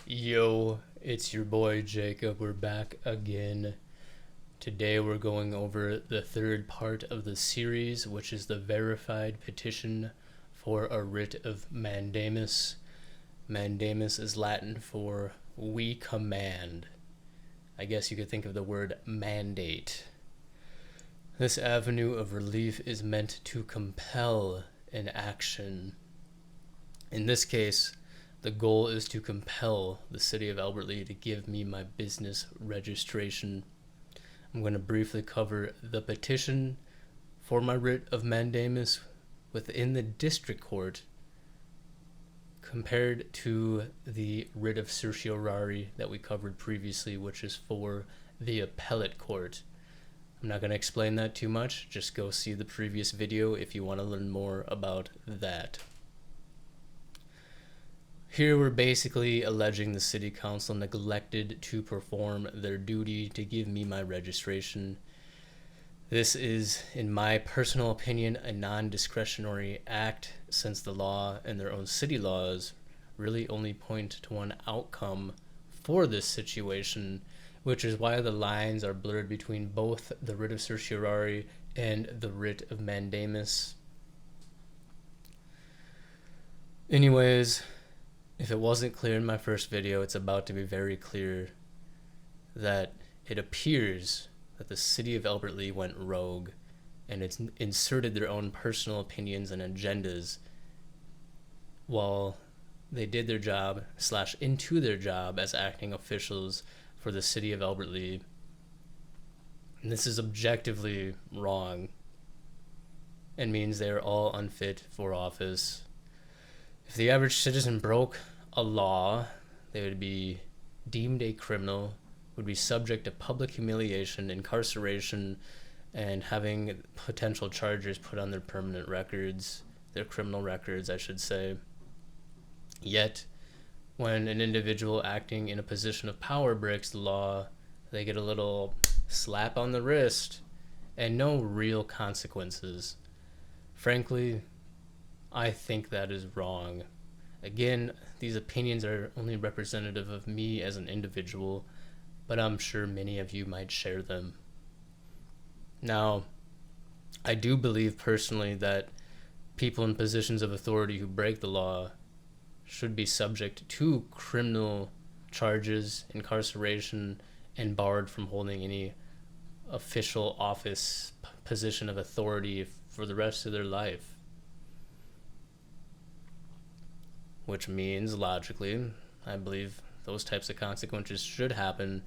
Yo, it's your boy Jacob. We're back again. Today we're going over the third part of the series, which is the verified petition for a writ of Mandamus. Mandamus is Latin for we command. I guess you could think of the word mandate. This avenue of relief is meant to compel an action. In this case, the goal is to compel the city of Albert Lea to give me my business registration. I'm going to briefly cover the petition for my writ of Mandamus within the district court compared to the writ of certiorari that we covered previously, which is for the appellate court. I'm not going to explain that too much. Just go see the previous video if you want to learn more about that. Here we're basically alleging the city council neglected to perform their duty to give me my registration. This is, in my personal opinion, a non-discretionary act, since the law and their own city laws really only point to one outcome for this situation, which is why the lines are blurred between both the writ of certiorari and the writ of Mandamus. Anyways, if it wasn't clear in my first video, it's about to be very clear that it appears that the city of Albert Lea went rogue and it's inserted their own personal opinions and agendas while they did their job / into their job as acting officials for the city of Albert Lea. And this is objectively wrong and means they are all unfit for office. If the average citizen broke a law, they would be deemed a criminal, would be subject to public humiliation, incarceration, and having potential charges put on their permanent records, their criminal records, I should say. Yet, when an individual acting in a position of power breaks the law, they get a little slap on the wrist and no real consequences. Frankly, I think that is wrong. Again, these opinions are only representative of me as an individual, but I'm sure many of you might share them. Now, I do believe personally that people in positions of authority who break the law should be subject to criminal charges, incarceration, and barred from holding any official office, position of authority for the rest of their life. Which means, logically, I believe those types of consequences should happen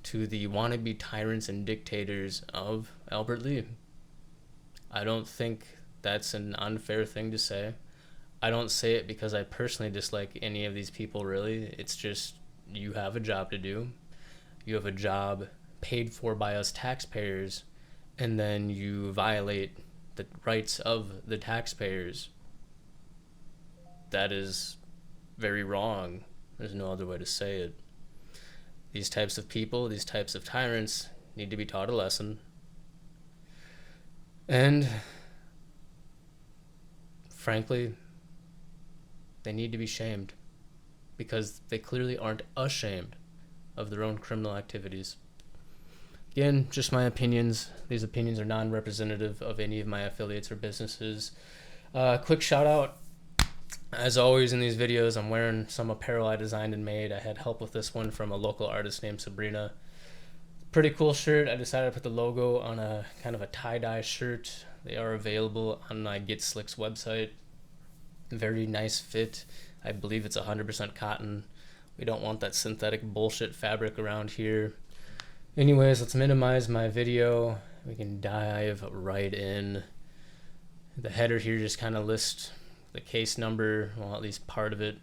to the wannabe tyrants and dictators of Albert Lea. I don't think that's an unfair thing to say. I don't say it because I personally dislike any of these people, really. It's just, you have a job to do. You have a job paid for by us taxpayers, and then you violate the rights of the taxpayers. That is very wrong. There's no other way to say it. These types of people, these types of tyrants, need to be taught a lesson. And frankly, they need to be shamed, because they clearly aren't ashamed of their own criminal activities. Again, just my opinions. These opinions are non-representative of any of my affiliates or businesses. Quick shout out. As always in these videos, I'm wearing some apparel I designed and made. I had help with this one from a local artist named Sabrina. Pretty cool shirt. I decided to put the logo on a kind of a tie-dye shirt. They are available on my Get Slicks website. Very nice fit. I believe it's 100% cotton. We don't want that synthetic bullshit fabric around here. Anyways, let's minimize my video. We can dive right in. The header here just kind of lists the case number, well, at least part of it,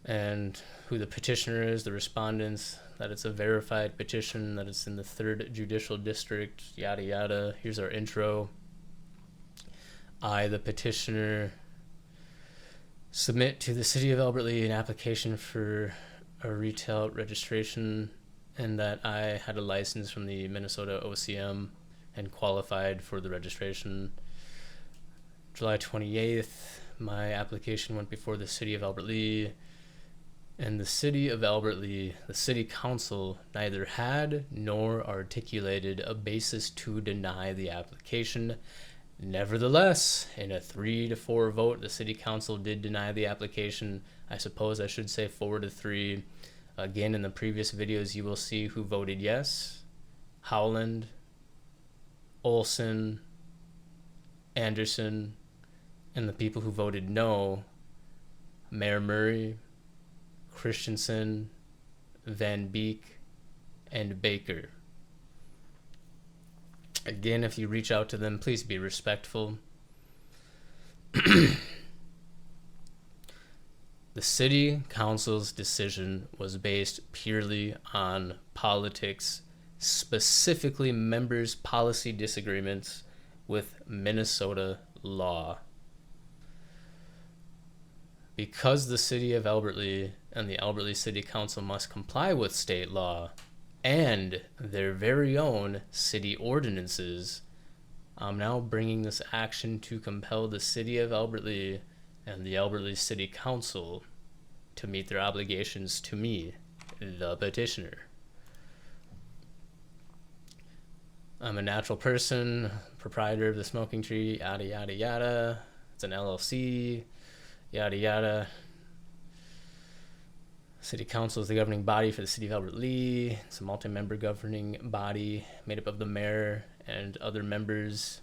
and who the petitioner is, the respondents, that it's a verified petition, that it's in the 3rd Judicial District, yada yada. Here's our intro. I, the petitioner, submit to the City of Albert Lea an application for a retail registration, and that I had a license from the Minnesota OCM and qualified for the registration. July 28th, my application went before the City of Albert Lea. And the city of Albert Lea, the city council, neither had nor articulated a basis to deny the application. Nevertheless, in a 3-4 vote, the city council did deny the application. I suppose I should say 4-3. Again, in the previous videos, you will see who voted yes. Howland, Olson, Anderson, and the people who voted no, Mayor Murray, Christensen, Van Beek, and Baker. Again, if you reach out to them, please be respectful. The city council's decision was based purely on politics, specifically members' policy disagreements with Minnesota law. Because the city of Albert Lea and the Albert Lea City Council must comply with state law and their very own city ordinances, I'm now bringing this action to compel the city of Albert Lea and the Albert Lea City Council to meet their obligations to me, the petitioner. I'm a natural person, proprietor of the Smoking Tree, yada yada yada. It's an LLC, yada yada. City Council is the governing body for the city of Albert Lea. It's a multi-member governing body made up of the mayor and other members.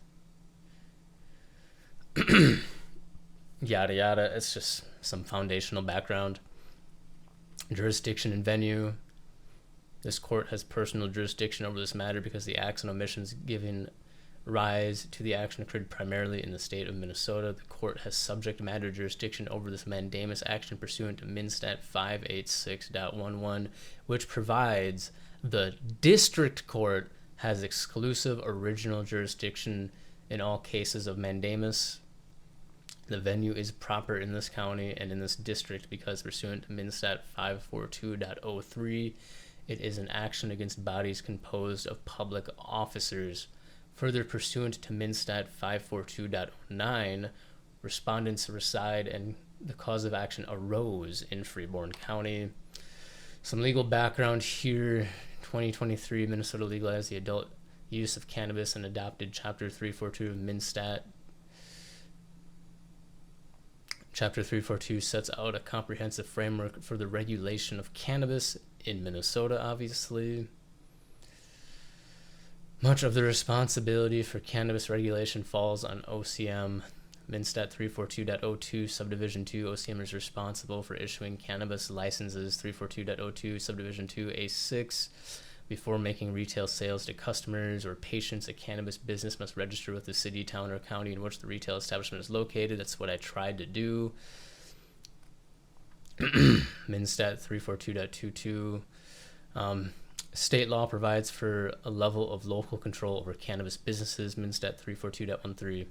Yada yada. It's just some foundational background. Jurisdiction and venue. This court has personal jurisdiction over this matter because the acts and omissions giving rise to the action occurred primarily in the state of Minnesota. The court has subject matter jurisdiction over this mandamus action pursuant to MnStat 586.11, which provides the district court has exclusive original jurisdiction in all cases of mandamus. The venue is proper in this county and in this district because pursuant to MnStat 542.03, it is an action against bodies composed of public officers. Further, pursuant to MnStat 542.09, respondents reside and the cause of action arose in Freeborn County. Some legal background here. 2023, Minnesota legalized the adult use of cannabis and adopted Chapter 342 of MnStat. Chapter 342 sets out a comprehensive framework for the regulation of cannabis in Minnesota, obviously. Much of the responsibility for cannabis regulation falls on OCM. MnStat 342.02 Subdivision 2, OCM is responsible for issuing cannabis licenses. 342.02 Subdivision 2, A6. Before making retail sales to customers or patients, a cannabis business must register with the city, town, or county in which the retail establishment is located. That's what I tried to do. MnStat 342.22. State law provides for a level of local control over cannabis businesses, MnStat 342.13.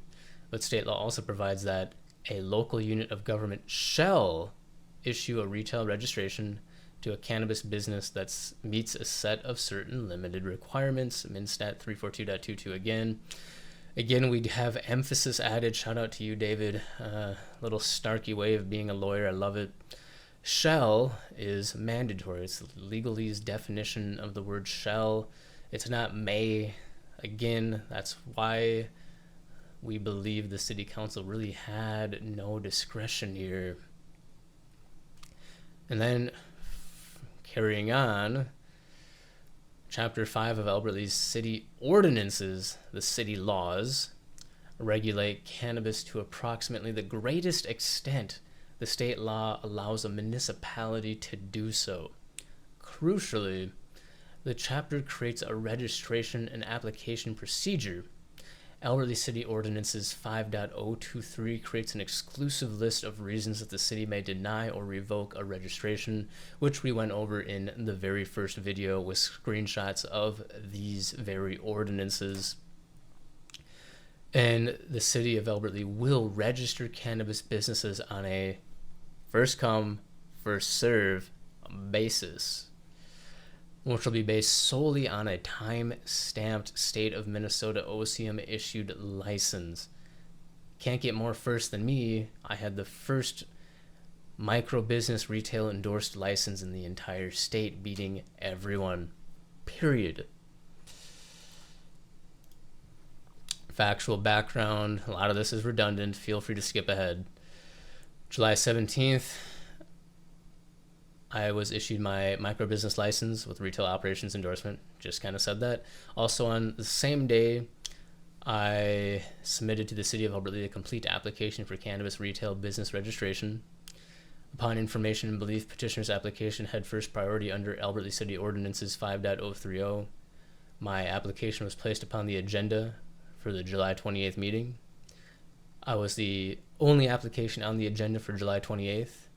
But state law also provides that a local unit of government shall issue a retail registration to a cannabis business that meets a set of certain limited requirements, MnStat 342.22 again. Again, we have emphasis added. Shout out to you, David. Little snarky way of being a lawyer. I love it. Shall is mandatory. It's legalese definition of the word shall. It's not may. Again, that's why we believe the city council really had no discretion here. And then carrying on, Chapter 5 of Albert Lea's city ordinances, the city laws, regulate cannabis to approximately the greatest extent the state law allows a municipality to do so. Crucially, the chapter creates a registration and application procedure. Albert Lea City Ordinances 5.023 creates an exclusive list of reasons that the city may deny or revoke a registration, which we went over in the very first video with screenshots of these very ordinances. And the city of Albert Lea will register cannabis businesses on a first come, first serve basis, which will be based solely on a time-stamped state of Minnesota OCM issued license. Can't get more first than me. I had the first micro business retail endorsed license in the entire state, beating everyone. Period. Factual background. A lot of this is redundant. Feel free to skip ahead. July 17th, I was issued my micro business license with retail operations endorsement. Just kind of said that. Also on the same day, I submitted to the city of Albert Lea a complete application for cannabis retail business registration. Upon information and belief, petitioner's application had first priority under Albert Lea City Ordinances 5.030. My application was placed upon the agenda for the July 28th meeting. I was the only application on the agenda for July 28th,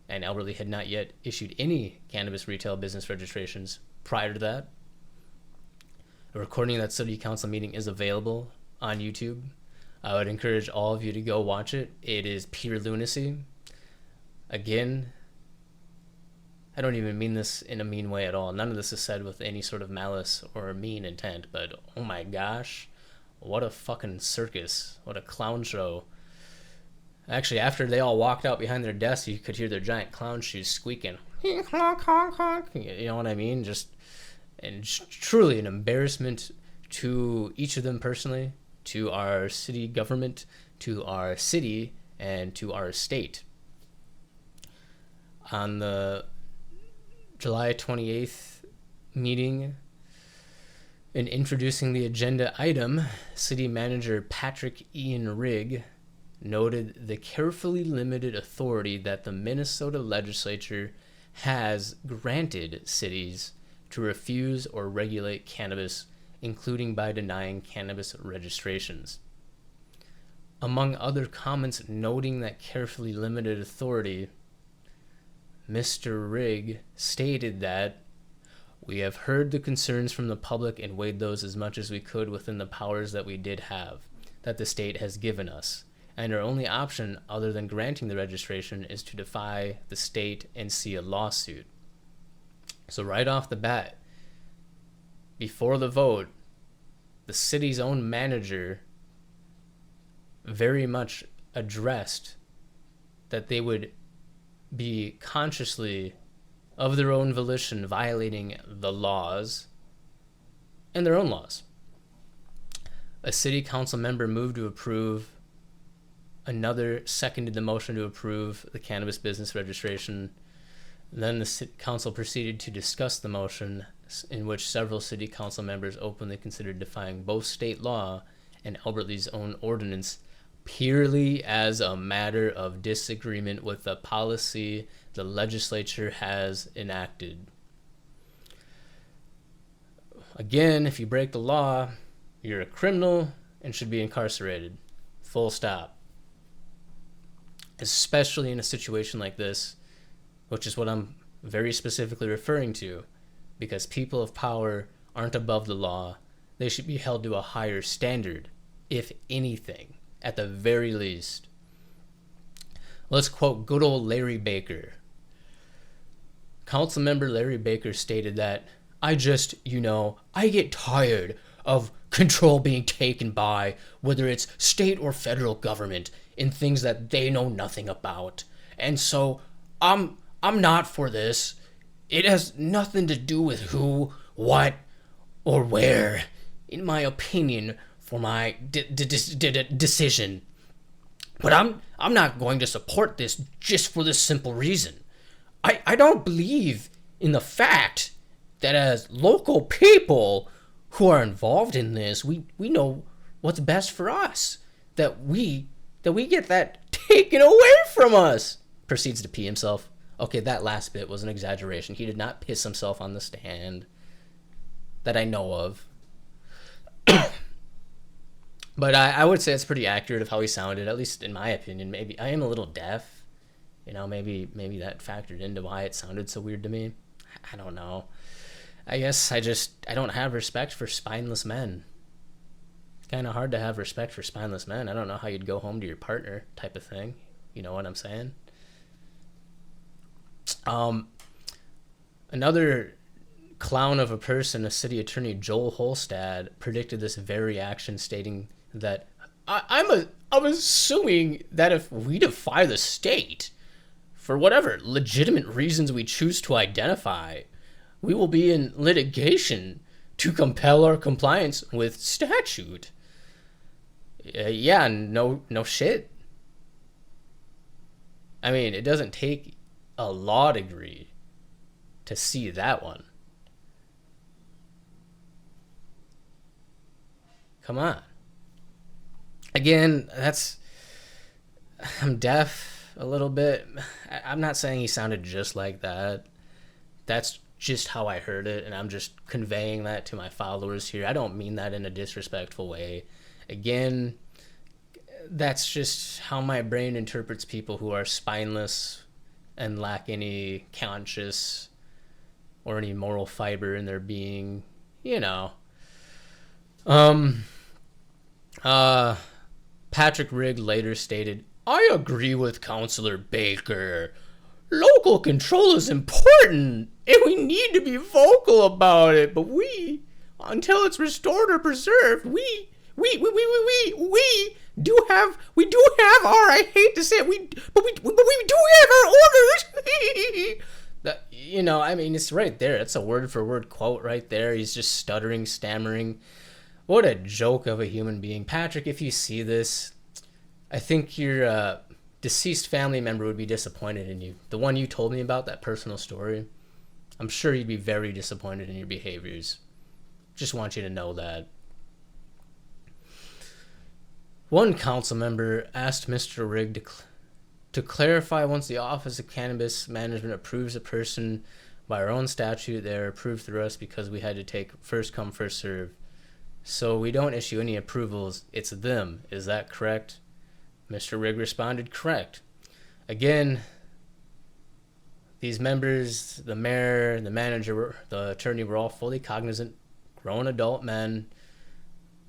and Albert Lea had not yet issued any cannabis retail business registrations prior to that. A recording of that city council meeting is available on YouTube. I would encourage all of you to go watch it. It is pure lunacy. Again, I don't even mean this in a mean way at all. None of this is said with any sort of malice or mean intent, but oh my gosh, what a fucking circus. What a clown show. Actually, after they all walked out behind their desks, you could hear their giant clown shoes squeaking. You know what I mean? Truly an embarrassment to each of them personally, to our city government, to our city, and to our state. On the July 28th meeting, in introducing the agenda item, City Manager Patrick Ian Rigg noted the carefully limited authority that the Minnesota legislature has granted cities to refuse or regulate cannabis, including by denying cannabis registrations. Among other comments noting that carefully limited authority, Mr. Rigg stated that we have heard the concerns from the public and weighed those as much as we could within the powers that we did have, that the state has given us. And our only option other than granting the registration is to defy the state and see a lawsuit. So right off the bat, before the vote, the city's own manager very much addressed that they would be consciously, of their own volition, violating the laws and their own laws. A city council member moved to approve. Another seconded the motion to approve the cannabis business registration. Then the city council proceeded to discuss the motion, in which several city council members openly considered defying both state law and Albert Lea's own ordinance purely as a matter of disagreement with the policy the legislature has enacted. Again, if you break the law, you're a criminal and should be incarcerated. Full stop. Especially in a situation like this, which is what I'm very specifically referring to, because people of power aren't above the law. They should be held to a higher standard, if anything, at the very least. Let's quote good old Larry Baker. Councilmember Larry Baker stated that, I get tired of control being taken by whether it's state or federal government in things that they know nothing about. And so I'm not for this. It has nothing to do with who, what, or where, in my opinion, for my decision. But I'm not going to support this just for this simple reason. I don't believe in the fact that as local people who are involved in this, we know what's best for us. That we get that taken away from us. Proceeds to pee himself. Okay, that last bit was an exaggeration. He did not piss himself on the stand that I know of. But I would say it's pretty accurate of how he sounded, at least in my opinion. Maybe I am a little deaf. Maybe that factored into why it sounded so weird to me. I don't know. I guess I don't have respect for spineless men. Kind of hard to have respect for spineless men. I don't know how you'd go home to your partner type of thing. You know what I'm saying? Another clown of a person, a city attorney, Joel Holstad, predicted this very action, stating that I'm assuming that if we defy the state for whatever legitimate reasons we choose to identify, we will be in litigation to compel our compliance with statute. Yeah, no shit. I mean, it doesn't take a law degree to see that one. Come on. Again, I'm deaf a little bit. I'm not saying he sounded just like that. That's just how I heard it, and I'm just conveying that to my followers here. I don't mean that in a disrespectful way. Again, that's just how my brain interprets people who are spineless and lack any conscious or any moral fiber in their being, you know. Patrick Rigg later stated, "I agree with Councillor Baker. Local control is important, and we need to be vocal about it. But until it's restored or preserved, we do have our. I hate to say it, we do have our orders." That, you know, I mean, it's right there. It's a word for word quote right there. He's just stuttering, stammering. What a joke of a human being. Patrick, if you see this, I think your deceased family member would be disappointed in you. The one you told me about, that personal story, I'm sure you'd be very disappointed in your behaviors. Just want you to know that. One council member asked Mr. Rigg to clarify, once the Office of Cannabis Management approves a person by our own statute, they're approved through us because we had to take first come, first serve. So we don't issue any approvals. It's them. Is that correct? Mr. Rigg responded, correct. Again, these members, the mayor, the manager, the attorney, were all fully cognizant, grown adult men.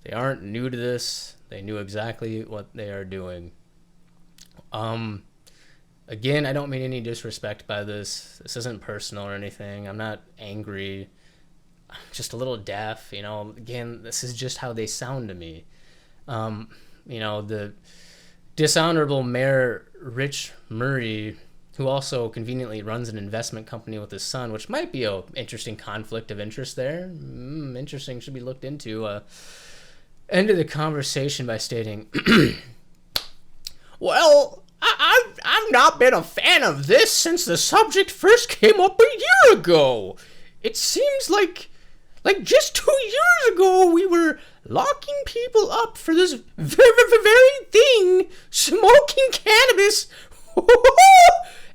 They aren't new to this. They knew exactly what they are doing. Again, I don't mean any disrespect by this. This isn't personal or anything. I'm not angry. I'm just a little deaf, you know. Again, this is just how they sound to me. You know, the dishonorable Mayor Rich Murray, who also conveniently runs an investment company with his son, which might be an interesting conflict of interest there. Interesting, should be looked into. Ended the conversation by stating, "Well, I've not been a fan of this since the subject first came up a year ago. It seems like just 2 years ago we were locking people up for this very thing, smoking cannabis,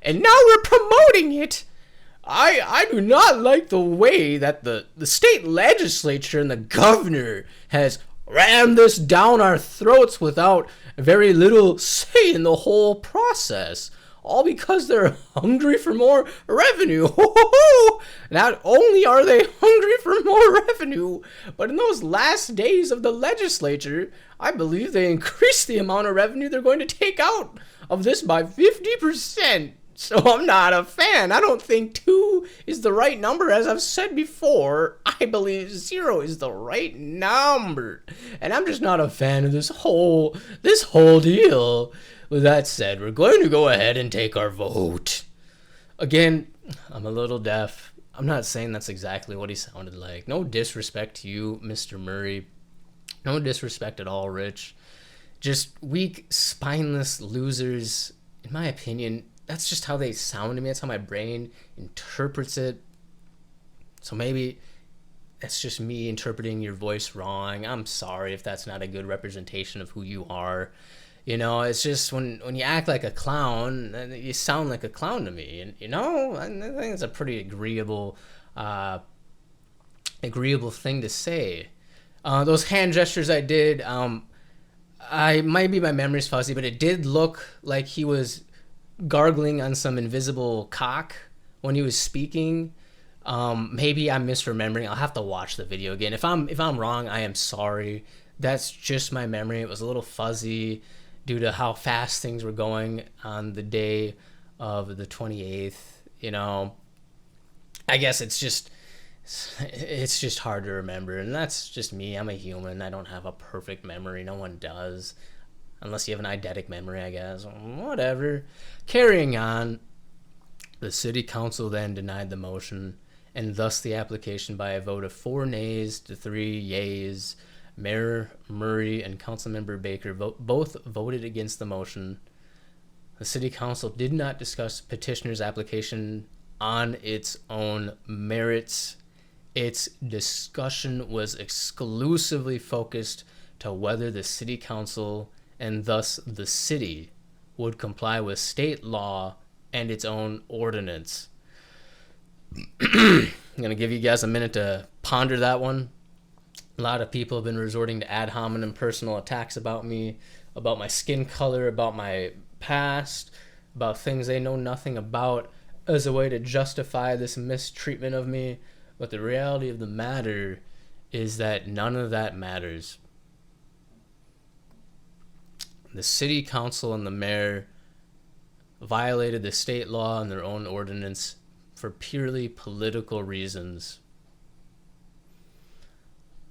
and now we're promoting it. I do not like the way that the state legislature and the governor has rammed this down our throats without very little say in the whole process. All because they're hungry for more revenue. Not only are they hungry for more revenue, but in those last days of the legislature, I believe they increased the amount of revenue they're going to take out of this by 50%. So I'm not a fan. I don't think 2 is the right number. As I've said before, I believe 0 is the right number. And I'm just not a fan of this whole deal. With that said, we're going to go ahead and take our vote." Again, I'm a little deaf. I'm not saying that's exactly what he sounded like. No disrespect to you, Mr. Murray. No disrespect at all, Rich. Just weak, spineless losers. In my opinion, that's just how they sound to me. That's how my brain interprets it. So maybe that's just me interpreting your voice wrong. I'm sorry if that's not a good representation of who you are. You know, it's just when you act like a clown, you sound like a clown to me. And, you know, I think it's a pretty agreeable thing to say. Those hand gestures I did, I might be my memory's fuzzy, but it did look like he was gargling on some invisible cock when he was speaking. Maybe I'm misremembering. I'll have to watch the video again. If I'm wrong, I am sorry. That's just my memory. It was a little fuzzy due to how fast things were going on the day of the 28th. You know, I guess it's just hard to remember, and that's just me. I'm a human. I don't have a perfect memory. No one does, unless you have an eidetic memory, I guess. Whatever. Carrying on. The city council then denied the motion, and thus the application by a vote of 4 nays to 3 yeas. Mayor Murray and Councilmember Baker both voted against the motion. The city council did not discuss petitioner's application on its own merits. Its discussion was exclusively focused to whether the city council, and thus the city, would comply with state law and its own ordinance. I'm going to give you guys a minute to ponder that one. A lot of people have been resorting to ad hominem personal attacks about me, about my skin color, about my past, about things they know nothing about, as a way to justify this mistreatment of me. But the reality of the matter is that none of that matters. The city council and the mayor violated the state law and their own ordinance for purely political reasons.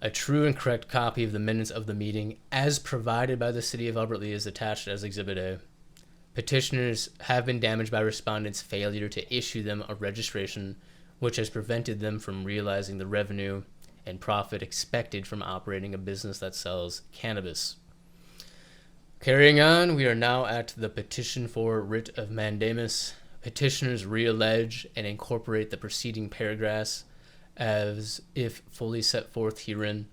A true and correct copy of the minutes of the meeting, as provided by the city of Albert Lea, is attached as Exhibit A. Petitioners have been damaged by respondents' failure to issue them a registration, which has prevented them from realizing the revenue and profit expected from operating a business that sells cannabis. Carrying on, we are now at the petition for writ of mandamus. Petitioners reallege and incorporate the preceding paragraphs as if fully set forth herein.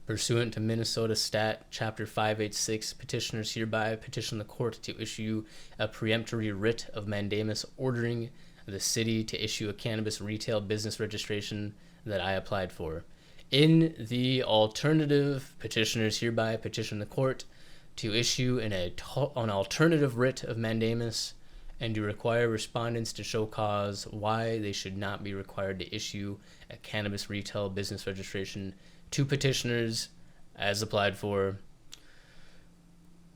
Pursuant to Minnesota Stat. Chapter 586, petitioners hereby petition the court to issue a peremptory writ of mandamus ordering the city to issue a cannabis retail business registration that I applied for. In the alternative, petitioners hereby petition the court to issue an alternative writ of mandamus and to require respondents to show cause why they should not be required to issue a cannabis retail business registration to petitioners as applied for.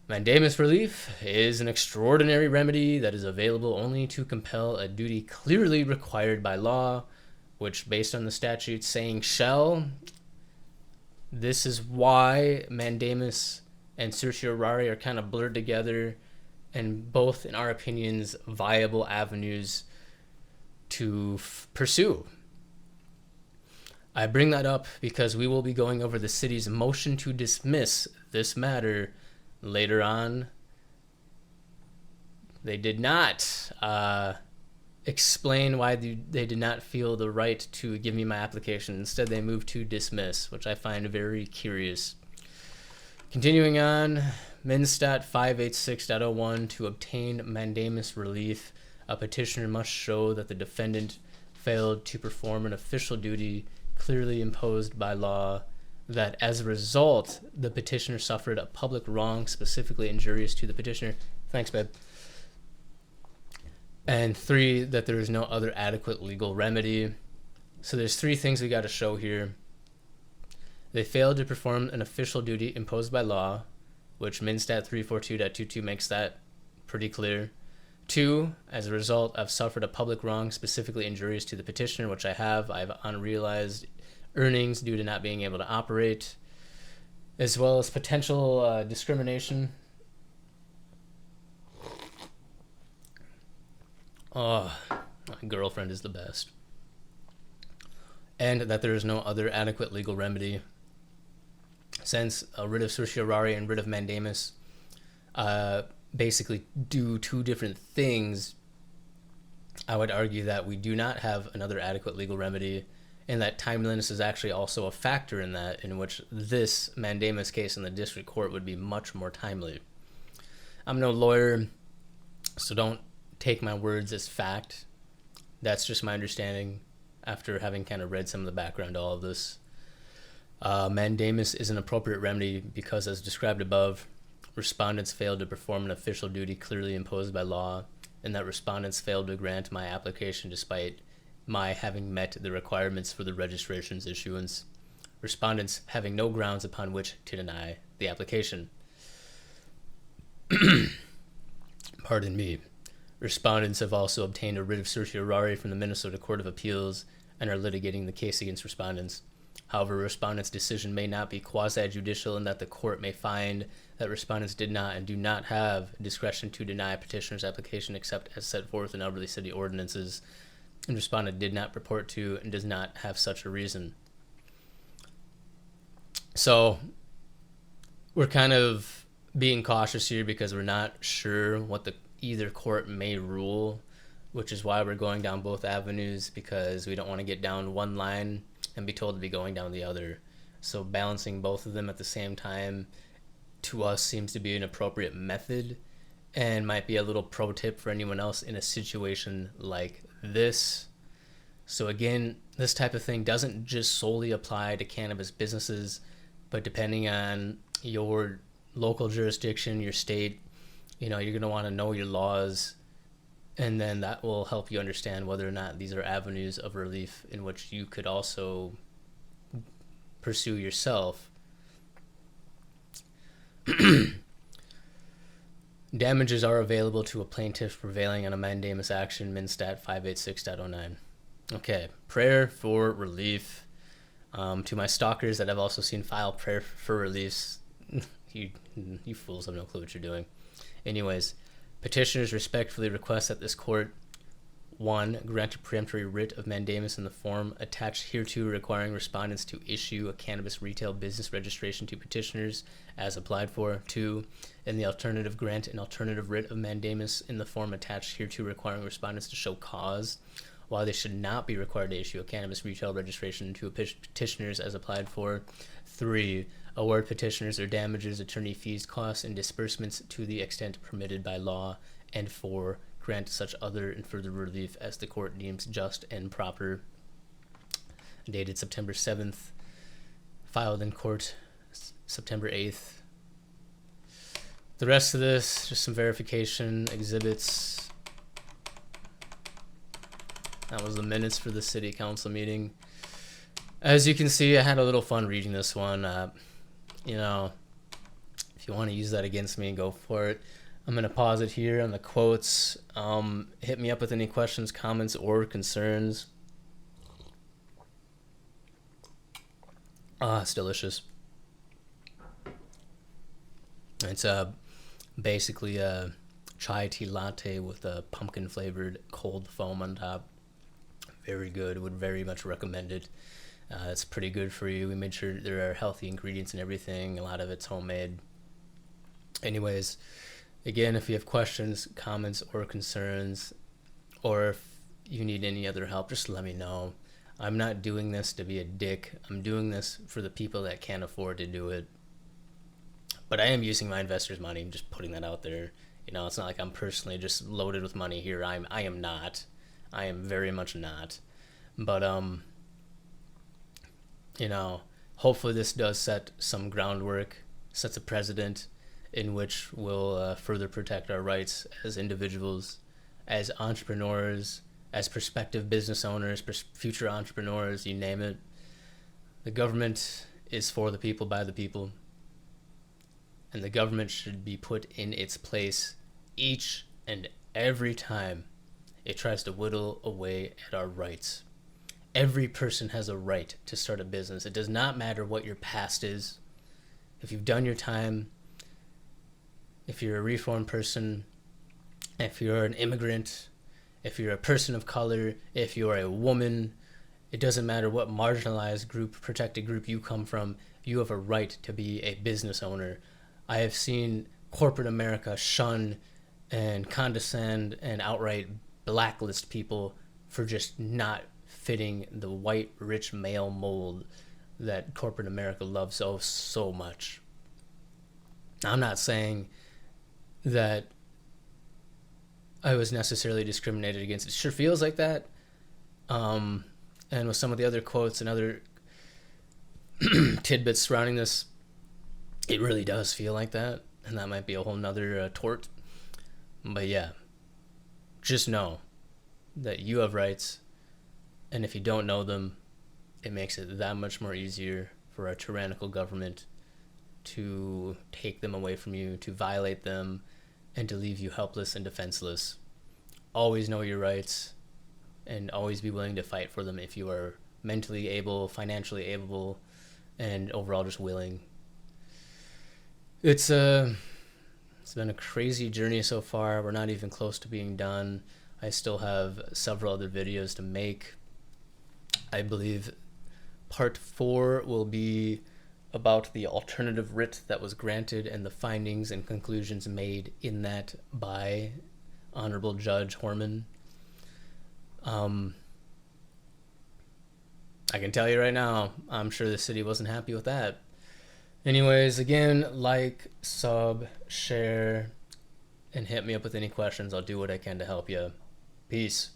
Mandamus relief is an extraordinary remedy that is available only to compel a duty clearly required by law, which, based on the statute saying shall, this is why mandamus and certiorari are kind of blurred together, and both, in our opinions, viable avenues to pursue. I bring that up because we will be going over the city's motion to dismiss this matter later on. They did not explain why they did not feel the right to give me my application. Instead, they moved to dismiss, which I find very curious. Continuing on, Minstat 586.01, to obtain mandamus relief, a petitioner must show that the defendant failed to perform an official duty clearly imposed by law, that as a result, the petitioner suffered a public wrong specifically injurious to the petitioner. Thanks, babe. And 3, that there is no other adequate legal remedy. So there's 3 things we got to show here. They failed to perform an official duty imposed by law, which Minstat 342.22 makes that pretty clear. 2, as a result, I've suffered a public wrong specifically injurious to the petitioner, which I have. I have unrealized earnings due to not being able to operate, as well as potential discrimination. Oh, my girlfriend is the best. And that there is no other adequate legal remedy. Since a writ of certiorari and writ of mandamus basically do 2 different things, I would argue that we do not have another adequate legal remedy, and that timeliness is actually also a factor in that, in which this mandamus case in the district court would be much more timely. I'm no lawyer, so don't take my words as fact. That's just my understanding after having kind of read some of the background to all of this. Mandamus is an appropriate remedy because, as described above, respondents failed to perform an official duty clearly imposed by law, and that respondents failed to grant my application despite my having met the requirements for the registration's issuance, respondents having no grounds upon which to deny the application. Pardon me. Respondents have also obtained a writ of certiorari from the Minnesota Court of Appeals and are litigating the case against respondents. However, respondent's decision may not be quasi-judicial in that the court may find that respondents did not and do not have discretion to deny a petitioner's application except as set forth in Albert Lea City ordinances, and respondent did not purport to and does not have such a reason. So we're kind of being cautious here because we're not sure what either court may rule, which is why we're going down both avenues, because we don't want to get down one line and be told to be going down the other. So balancing both of them at the same time to us seems to be an appropriate method, and might be a little pro tip for anyone else in a situation like this. So again, this type of thing doesn't just solely apply to cannabis businesses, but depending on your local jurisdiction, your state, you're going to want to know your laws, and then that will help you understand whether or not these are avenues of relief in which you could also pursue yourself. Damages are available to a plaintiff prevailing on a mandamus action, MnStat 586.09. Okay, prayer for relief. To my stalkers that I've also seen file prayer for relief, you fools have no clue what you're doing. Anyways, petitioners respectfully request that this court, 1. Grant a peremptory writ of mandamus in the form attached hereto, requiring respondents to issue a cannabis retail business registration to petitioners as applied for. 2. In the alternative, grant an alternative writ of mandamus in the form attached hereto, requiring respondents to show cause why they should not be required to issue a cannabis retail registration to petitioners as applied for. 3. Award petitioners their damages, attorney fees, costs, and disbursements to the extent permitted by law. And 4. Grant such other and further relief as the court deems just and proper. Dated September 7th. Filed in court September 8th. The rest of this, just some verification exhibits. That was the minutes for the city council meeting. As you can see, I had a little fun reading this one. If you want to use that against me, go for it. I'm going to pause it here on the quotes. Hit me up with any questions, comments, or concerns. It's delicious. It's basically a chai tea latte with a pumpkin flavored cold foam on top. Very good. Would very much recommend it. It's pretty good for you. We made sure there are healthy ingredients and everything. A lot of it's homemade. Anyways, again, if you have questions, comments, or concerns, or if you need any other help, just let me know. I'm not doing this to be a dick. I'm doing this for the people that can't afford to do it. But I am using my investors' money. I'm just putting that out there. It's not like I'm personally just loaded with money here. I am not. I am very much not. But, hopefully this does set some groundwork, sets a precedent in which we'll further protect our rights as individuals, as entrepreneurs, as prospective business owners, future entrepreneurs, you name it. The government is for the people, by the people. And the government should be put in its place each and every time it tries to whittle away at our rights. Every person has a right to start a business. It does not matter what your past is. If you've done your time, if you're a reformed person, if you're an immigrant, if you're a person of color, if you're a woman, it doesn't matter what marginalized group, protected group you come from, you have a right to be a business owner. I have seen corporate America shun and condescend and outright blacklist people for just not fitting the white rich male mold that corporate America loves so much. I'm not saying that I was necessarily discriminated against. It sure feels like that. And with some of the other quotes and other tidbits surrounding this, it really does feel like that. And that might be a whole nother tort. But yeah, just know that you have rights. And if you don't know them, it makes it that much more easier for our tyrannical government to take them away from you, to violate them, and to leave you helpless and defenseless. Always know your rights, and always be willing to fight for them if you are mentally able, financially able, and overall just willing. It's been a crazy journey so far. We're not even close to being done. I still have several other videos to make. I believe part 4 will be about the alternative writ that was granted and the findings and conclusions made in that by Honorable Judge Horman. I can tell you right now, I'm sure the city wasn't happy with that. Anyways, again, like, sub, share, and hit me up with any questions. I'll do what I can to help you. Peace.